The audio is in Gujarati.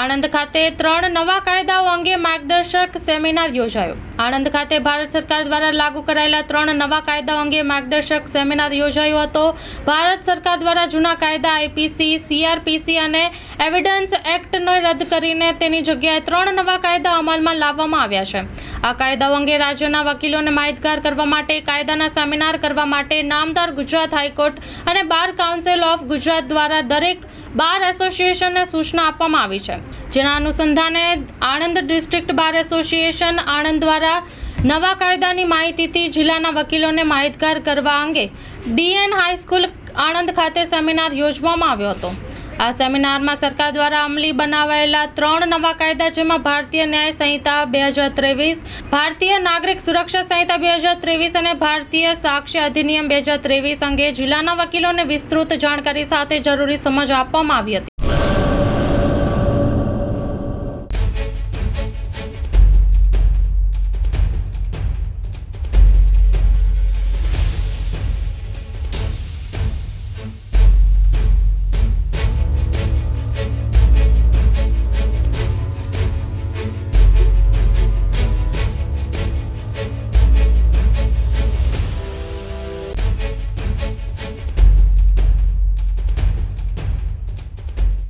આણંદ ખાતે 3 નવા કાયદાઓ અંગે માર્ગદર્શક સેમિનાર યોજાયો। આણંદ ખાતે ભારત સરકાર દ્વારા લાગુ કરાયેલા 3 નવા કાયદાઓ અંગે માર્ગદર્શક સેમિનાર યોજાયો હતો। ભારત સરકાર દ્વારા જૂના કાયદા આઈપીસી, સીઆરપીસી અને એવિડન્સ એક્ટને રદ કરીને તેની જગ્યાએ 3 નવા કાયદા અમલમાં લાવવામાં આવ્યા છે। આ કાયદાઓ અંગે રાજ્યના વકીલોને માહિતગાર કરવા માટે કાયદાના સેમિનાર કરવા માટે નામદાર ગુજરાત હાઈકોર્ટ અને બાર કાઉન્સિલ ઓફ ગુજરાત દ્વારા દરેક બાર એસોસિએશનને સૂચના આપવામાં આવી છે। જેના અનુસંધાને Anand district bar association Anand દ્વારા નવા કાયદાની માહિતીથી જિલ્લાના વકીલોને માહિતગાર કરવા અંગે ડીએન હાઈસ્કૂલ આણંદ ખાતે સેમિનાર યોજવામાં આવ્યો હતો। આ સેમિનારમાં સરકાર દ્વારા અમલી બનાવાયેલા 3 નવા કાયદા, જેમાં ભારતીય ન્યાય સંહિતા 2023, ભારતીય નાગરિક સુરક્ષા સંહિતા 2023 અને ભારતીય સાક્ષ્ય અધિનિયમ 2023 અંગે જિલ્લાના વકીલોને વિસ્તૃત જાણકારી સાથે જરૂરી સમજ આપવામાં આવી હતી।